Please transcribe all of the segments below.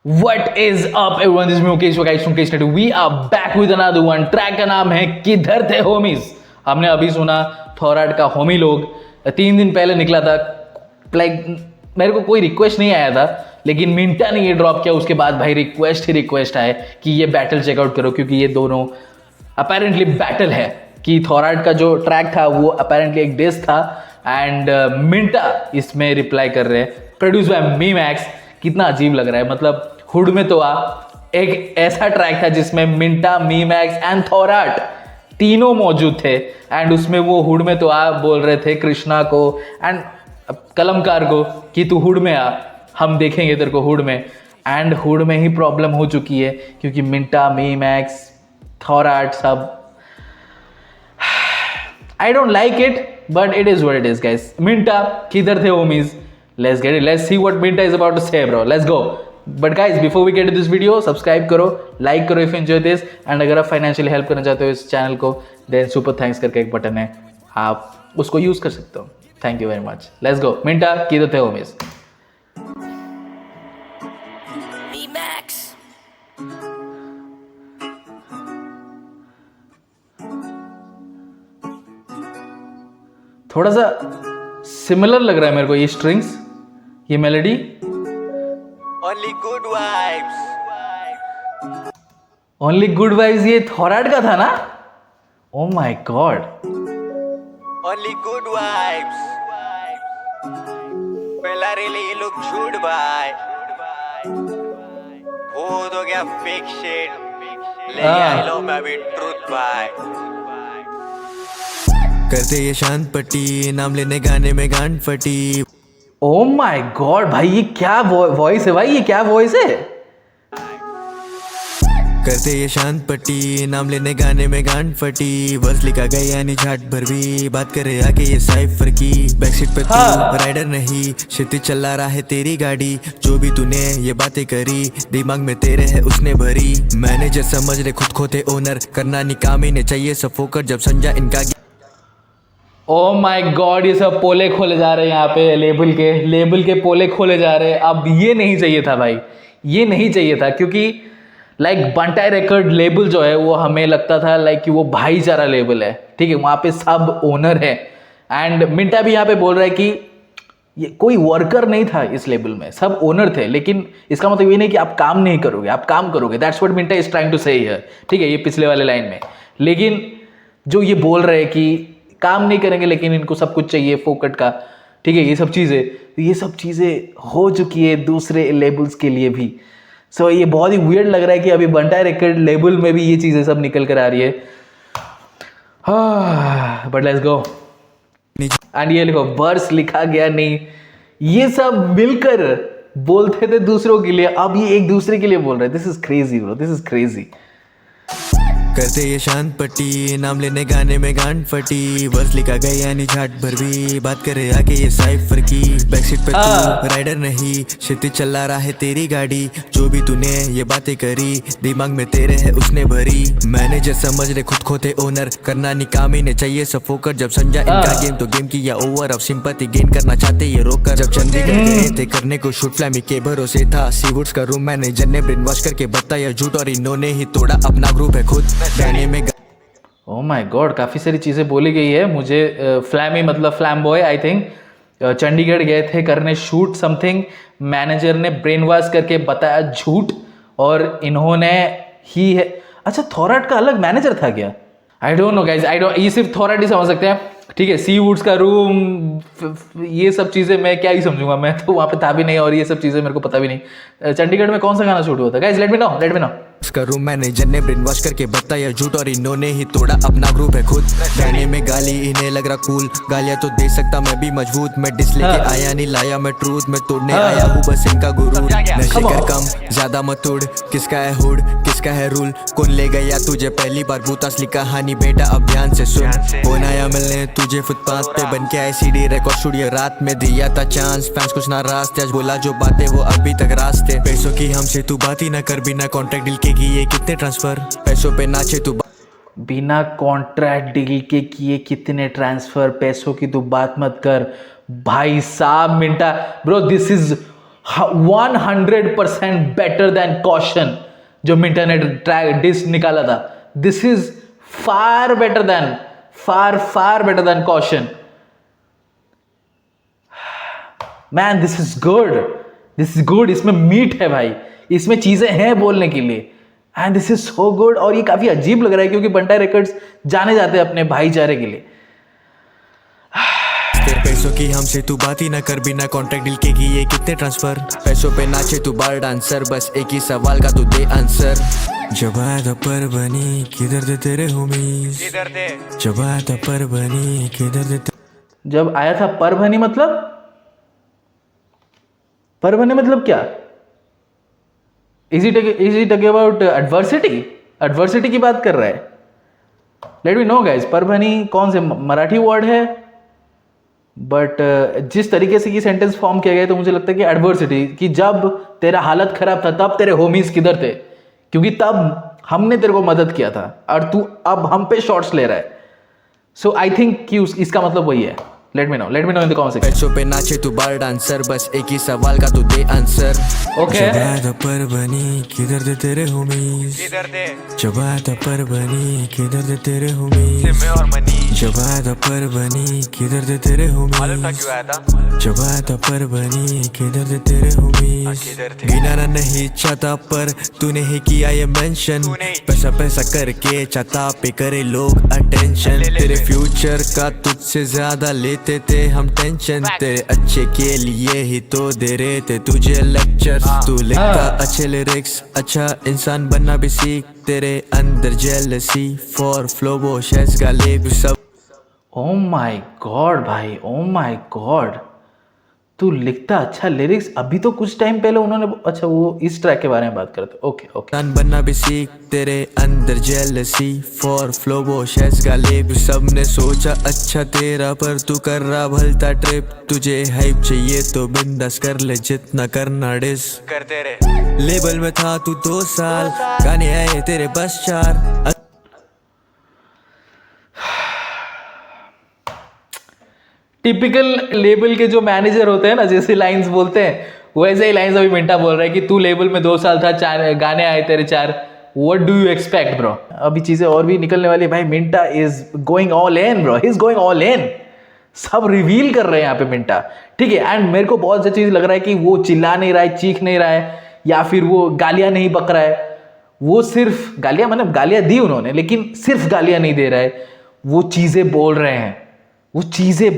What is up everyone? This is Mukesh Vakais from Case Study. We are back with another one. Track का नाम है किधर थे homies. हमने अभी सुना थॉराट का होमी लोग 3 दिन पहले निकला था. लाइक मेरे को कोई रिक्वेस्ट नहीं आया था, लेकिन मिंटा ने ये ड्रॉप किया. उसके बाद भाई रिक्वेस्ट आए कि ये बैटल चेकआउट करो, क्योंकि ये दोनों अपेरेंटली बैटल है. कि थॉराट का जो ट्रैक था वो अपेरेंटली एक डिस था एंड मिंटा इसमें रिप्लाई कर रहे हैं. Produce by me max. कितना अजीब लग रहा है. मतलब हुड में तो एक ऐसा ट्रैक था जिसमें मिंटा, मी मैक्स एंड थॉराट तीनों मौजूद थे एंड उसमें वो हुड में तो बोल रहे थे कृष्णा को एंड कलमकार को कि तू हुड में आ, हम देखेंगे तेरे को हुड में. एंड हुड में ही प्रॉब्लम हो चुकी है क्योंकि मिंटा, मी मैक्स, थॉराट सब I don't like it, but it is what it is, guys. Minta, किधर थे homies? Let's get it. Let's see what Minta is about to say, bro. Let's go. But guys, before we get to this video, subscribe करो, like करो if you enjoy this, and अगर आप financially help करना चाहते हो इस channel को, then super thanks करके एक बटन है, आप उसको यूज कर सकते हो. Thank you very much. Let's go. Minta, किधर थे homies? थोड़ा सा सिमिलर लग रहा है मेरे को ये स्ट्रिंग्स, ये melody. Only good vibes. Only good vibes ये थॉराट का था ना? Oh my God. Only good vibes. पहला रेले ये लोग झूठ भाई. वो तो क्या फेक शिट. ले आई लो मैं भी ट्रूथ भाई. करते ये शांत पट्टी, नाम लेने गाने में गांड फटी. ओ माय गॉड भाई, ये क्या वॉइस है भाई, ये क्या वॉइस है. करते ये शांत पट्टी, नाम लेने गाने में गांड फटी. वर्स लिखा गया यानी झाट भर भी. बात करे आगे ये साइफर की. बैकसीट पे तू राइडर नहीं, क्षितिज चला रहा है तेरी गाड़ी. जो भी तूने ये बातें करी, दिमाग में तेरे है उसने भरी. मैनेजर समझ रहे खुद खोते ओनर, करना निकाम इन्हें चाहिए सब फोकट. जब समझा इनका ओ माय गॉड, ये सब पोले खोले जा रहे हैं यहाँ पे. लेबल के पोले खोले जा रहे हैं. अब ये नहीं चाहिए था भाई, ये नहीं चाहिए था. क्योंकि लाइक बंटाई रिकॉर्ड लेबल जो है वो हमें लगता था लाइक कि वो भाईचारा लेबल है. ठीक है, वहाँ पे सब ओनर है. एंड मिंटा भी यहाँ पे बोल रहा है कि ये कोई वर्कर नहीं था इस लेबल में, सब ओनर थे. लेकिन इसका मतलब ये नहीं कि आप काम नहीं करोगे, आप काम करोगे. That's what Minta is trying to say here. ठीक है, ये पिछले वाले लाइन में. लेकिन जो ये बोल रहे हैं कि काम नहीं करेंगे लेकिन इनको सब कुछ चाहिए फोकट का. ठीक है, ये सब चीज़ें हो चुकी है दूसरे लेबल्स के लिए भी. सो ये बहुत ही वियर्ड लग रहा है कि अभी बंटाई रिकॉर्ड लेबल में भी ये चीज़ें सब निकल कर आ रही है. But let's go. एंड ये लिखो, वर्स लिखा गया नहीं. ये सब मिलकर बोलते थे दूसरों के लिए, अब ये एक दूसरे के लिए बोल रहे हैं. This is crazy bro, this is crazy. करते ये शांत पट्टी, नाम लेने गाने में गांड फटी. वर्स लिखा गया यानी झाट भर भी. बात करे आगे ये साइफर की. बैकसीट पे तू राइडर नहीं, क्षितिज चला रहा है तेरी गाड़ी. जो भी तूने ये बातें करी, दिमाग में तेरे है उसने भरी. मैनेजर समझ रहे खुद खोते ओनर, करना निकाम इन्हें चाहिए सब फोकट. जब समझा इनका गेम तो गेम किया ओवर. अब सिंपैथी गेन करना चाहते ये रोकर. जब चंडीगढ़ गए थे करने को शूट, फ्लैमी के भरोसे था सीवुड्स का रूम. मैनेजर ने ब्रेन वॉश करके बताया झूठ और इन्होंने ही तोड़ा अपना ग्रुप है खुद. ओह माय गॉड, काफ़ी सारी चीज़ें बोली गई है. मुझे फ्लैमी मतलब flame boy I think Chandigarh गए थे करने शूट समथिंग. मैनेजर ने ब्रेन वॉश करके बताया झूठ और इन्होंने ही है. अच्छा, थॉराट का अलग मैनेजर था क्या? I don't know guys, I don't. ये सिर्फ थॉराट ही समझ सकते हैं. ठीक है, सी वुड्स का रूम, ये सब चीज़ें मैं क्या ही समझूंगा. मैं तो वहाँ पे था भी नहीं और ये सब चीज़ें मेरे को पता भी नहीं. चंडीगढ़ में कौन सा गाना शूट हुआ था गाइज? Late me no. उसका रूम मैनेजर ने ब्रेन वॉश करके बताया झूठ और इन्होंने ही तोड़ा अपना ग्रुप है खुद. गाने में गाली इन्हें लग रहा कूल. गालियां तो दे सकता मैं भी मजबूत. मैं डिस लेके आया नहीं लाया मैं ट्रूथ. मैं तोड़ने आया हूँ बस इनका गुरु. नशे कर कम ज्यादा मत उड़. किसका है हुड किसका है रूल. कौन ले गया तुझे पहली बार भूत असली कहानी बेटा अब ध्यान से सुन. कौन आया मिलने तुझे फुटपाथ पे बन के आए सीडी रिकॉर्ड स्टूडियो. रात में दिया था चांस, फैंस कुछ ना रास्ते. आज बोला जो बातें वो अभी तक रास्ते. पैसों की हमसे तू बात ही ना कर. बिना कॉन्ट्रैक्ट डील के किए कितने ट्रांसफर. पैसों पे नाचे तू बिना कॉन्ट्रैक्ट डील के किए कितने ट्रांसफर. पैसों की तू बात मत कर भाई साहब. Minta bro, this is 100% better than Caution जो मिंटा ने ट्रैक डिस निकाला था. This is far better than far better than Caution. Man this is good. इसमें मीट है भाई, इसमें चीजें हैं बोलने के लिए. And this is so good. और ये काफी अजीब लग रहा है क्योंकि बंटाई रिकॉर्ड्स जाने जाते हैं अपने भाईचारे के लिए. तेरे पैसों की हमसे तू बात ही ना कर, बिना कॉन्ट्रैक्ट डील के किए कितने ट्रांसफर. पैसों पे नाचे तू बार डांसर, बस एक ही सवाल का तू दे आंसर. जब आया था पर बनी किधर थे तेरे होमीज, किधर थे? जब आया था पर बनी किधर थे जब आया था परभनी मतलब क्या? इज इट अबाउट एडवर्सिटी की बात कर रहा है? Late me know guys. Parbhani कौन से मराठी वर्ड है, बट जिस तरीके से ये सेंटेंस फॉर्म किया गया है तो मुझे लगता है कि एडवर्सिटी, कि जब तेरा हालत खराब था तब तेरे होमीज किधर थे, क्योंकि तब हमने तेरे को मदद किया था और तू अब हम पे शॉट्स ले रहा है. सो आई थिंक कि इसका मतलब वही है. Late me no in the comment section. पैसों पे नाचे तू बार डांसर, बस एक ही सवाल का तू दे आंसर. ओके. जब आया था पर बनी किधर थे तेरे होमीज, किधर थे? जब आया था पर बनी किधर थे तेरे होमीज, सिम्मे और मनीष. जब आया था पर बनी किधर थे तेरे मालूम था होमीज, क्यों आया था? जब आया था पर बनी किधर थे तेरे होमीज. किधर थे? गिनाना नहीं चाहता पर तूने ही किया ये मेंशन, तूने ही. पैसा करके चाहता पे करे लोग अटेंशन. तेरे फ्यूचर का तुझसे ज्यादा लेते थे हम टेंशन, तेरे अच्छे के लिए ही तो दे रहे थे तुझे लेक्चर. तू लिखता अच्छे लिरिक्स, अच्छा इंसान बनना भी सीख. तेरे अंदर जेलसी फॉर फ्लो वो शेज गाले भी सब. ओ माय गॉड भाई, ओ माय गॉड. तू लिखता अच्छा लिरिक्स. अभी तो कुछ टाइम पहले उन्होंने, अच्छा वो इस ट्रैक के बारे में बात करते. ओके. इंसान बनना भी सीख. तेरे अंदर जेलसी फॉर फ्लो वो शेज गाले भी सब ने सोचा अच्छा तेरा, पर तू कर रहा भलता ट्रिप. तुझे हाइप चाहिए तो बिंदास कर ले जितना करना डिस. करते रहे. लेबल में था तू 2 साल, गाने आए तेरे बस 4. टिपिकल लेबल के जो मैनेजर होते हैं ना, जैसे लाइंस बोलते हैं वैसे ही लाइंस अभी मिंटा बोल रहा है कि तू लेबल में 2 साल था, 4 गाने आए तेरे 4. What do you expect bro? अभी चीजें और भी निकलने वाली है भाई. Minta is going all in bro, he is going all in. सब रिवील कर रहे हैं यहाँ पे मिंटा. ठीक है. एंड मेरे को बहुत सा चीज लग रहा है कि वो चिल्ला नहीं रहा है, चीख नहीं रहा है, या फिर वो गालियां नहीं बक रहा है. वो सिर्फ गालियां, मतलब गालियां दी उन्होंने, लेकिन सिर्फ गालियां नहीं दे रहा है. वो चीजें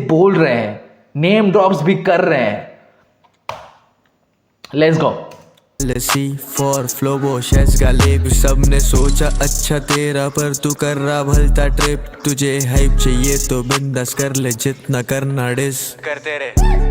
बोल रहे हैं, नेम ड्रॉप्स भी कर रहे हैं. Let's go. लसी फॉर फ्लो वो शेज गाले भी सब ने सोचा अच्छा तेरा, पर तू कर रहा भलता ट्रिप. तुझे हाइप चाहिए तो बिंदास कर ले जितना करना डिस. करते रहे.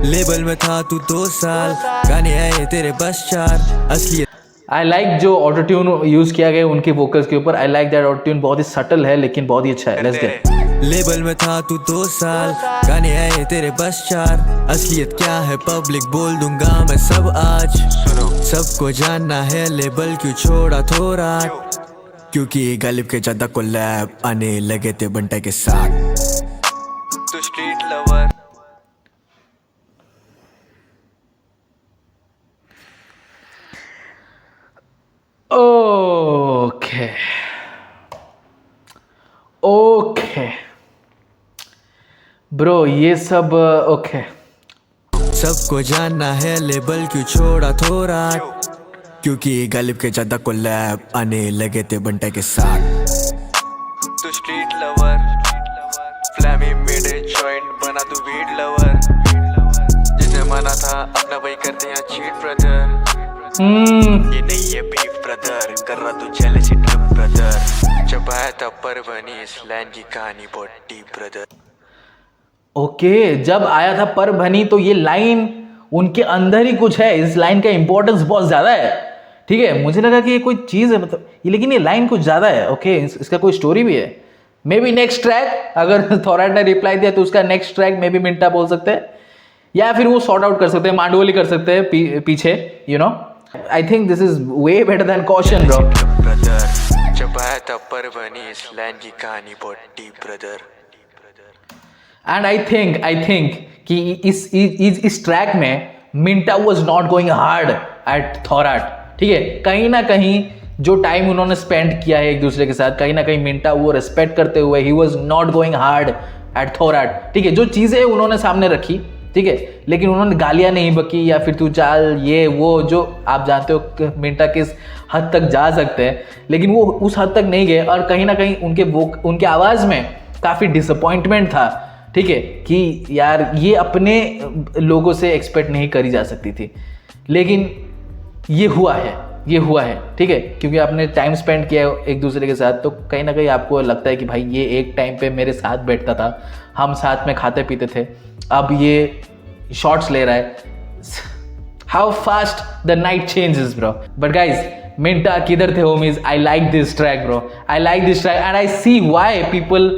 लेबल में था तू 2 साल, गाने आए तेरे बस 4. असली आई लाइक जो ऑटो ट्यून यूज किया गया उनके वोकल्स के ऊपर. I like that auto tune. बहुत ही सटल है लेकिन बहुत ही अच्छा है. Let's get. लेबल में था तू 2 साल, गाने आए तेरे बस 4. असलियत क्या है पब्लिक बोल दूंगा मैं सब आज. सबको जानना है लेबल क्यों छोड़ा थोड़ा, क्योंकि गालिब के ज्यादा कोलैब आने लगे थे बंटाई के साथ. तू स्ट्रीट लवर. ओके ब्रो, ये सब ओके. सबको जानना है लेबल क्यों छोड़ा थोड़ा, क्योंकि गालिब के ज्यादा कोलैब आने लगे थे बंटाई के साथ. तू स्ट्रीट लवर. फ्लैमी मिड जॉइंट बना तू वीड लवर. जिसे माना था अपना वही करते हैं चीट ब्रदर. ये नहीं है बीफ ब्रदर, कर रहा तू जेलसी ट्रिप ब्रदर. जब आया था परभनी इस लैंड की कहानी बहुत डीप ब्रदर. ओके. जब आया था परभनी तो ये लाइन उनके अंदर ही कुछ है. इस लाइन का इंपॉर्टेंस बहुत ज्यादा है. ठीक है. मुझे लगा कि ये कोई चीज है, मतलब ये, लेकिन ये लाइन कुछ ज्यादा है. ओके. इसका कोई स्टोरी भी है. मे बी नेक्स्ट ट्रैक, अगर थॉराइट ने रिप्लाई दिया तो उसका नेक्स्ट ट्रैक मे बी मिंटा बोल सकते हैं, या फिर वो सॉर्ट आउट कर सकते हैं, मांडवली कर सकते हैं पीछे. You know, I think this is way better than Caution bro. Brother जब आया था परभनी इस लैंड की कहानी बहुत deep brother. And I think कि इस ट्रैक में Minta was not going hard at Thorat, ठीक है। कहीं ना कहीं जो टाइम उन्होंने स्पेंड किया है एक दूसरे के साथ, कहीं ना कहीं मिंटा वो रिस्पेक्ट करते हुए ही was not going hard at Thorat, ठीक है। जो चीज़ें उन्होंने सामने रखी, ठीक है, लेकिन उन्होंने गालियां नहीं बकी या फिर तू चाल ये वो, जो आप जानते हो कि मिंटा किस हद तक जा सकते हैं, लेकिन वो उस हद तक नहीं गए। और कहीं ना कहीं उनके आवाज़ में काफ़ी डिसअपॉइंटमेंट था, ठीक है, कि यार ये अपने लोगों से एक्सपेक्ट नहीं करी जा सकती थी, लेकिन ये हुआ है, ठीक है, क्योंकि आपने टाइम स्पेंड किया है एक दूसरे के साथ, तो कहीं ना कहीं आपको लगता है कि भाई ये एक टाइम पे मेरे साथ बैठता था, हम साथ में खाते पीते थे, अब ये शॉट्स ले रहा है। How fast the night changes bro. But guys, Minta किधर थे homies, I like this track bro, I like this track and I see why people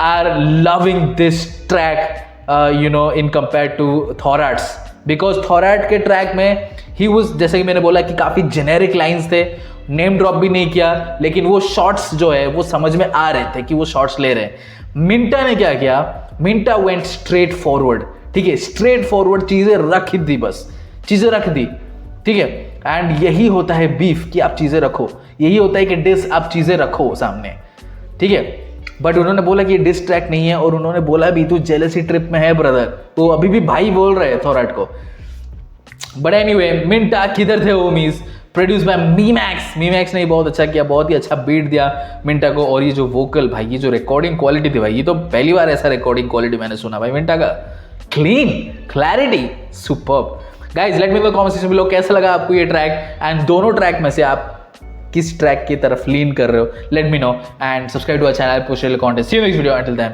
are loving this track you know in compare to Thorat's, because Thorat के track में he was, जैसे कि मैंने बोला कि काफ़ी जेनेरिक लाइन्स थे, नेम ड्रॉप भी नहीं किया, लेकिन वो शॉट्स जो है वो समझ में आ रहे थे कि वो शॉट्स ले रहे हैं। मिंटा ने क्या किया, मिंटा वेंट स्ट्रेट फॉरवर्ड, ठीक है, स्ट्रेट फॉरवर्ड चीज़ें रख दी, बस चीज़ें रख दी, ठीक है। एंड यही होता है बीफ कि आप चीज़ें रखो, यही होता है कि डिस आप चीज़ें रखो सामने, ठीक है। बट उन्होंने बोला कि ये डिस ट्रैक नहीं है, और उन्होंने बोला भी तू जेलसी ट्रिप में है ब्रदर, तो अभी भी भाई बोल रहे हैं थॉराट को। बट एनीवे, मिंटा किधर थे होमीज, प्रोड्यूस बाय मीमैक्स ने बहुत अच्छा किया, बहुत ही अच्छा बीट दिया मिंटा को। और ये जो वोकल भाई, ये जो रिकॉर्डिंग क्वालिटी थी भाई, ये तो पहली बार ऐसा रिकॉर्डिंग क्वालिटी मैंने सुना भाई मिंटा का, clean, clarity, superb. Guys let me no comment section below कैसा लगा आपको ये ट्रैक, एंड दोनों ट्रैक में से आप किस ट्रैक की तरफ लीन कर रहे हो, let me know and subscribe to our channel, push content. See you next video, until then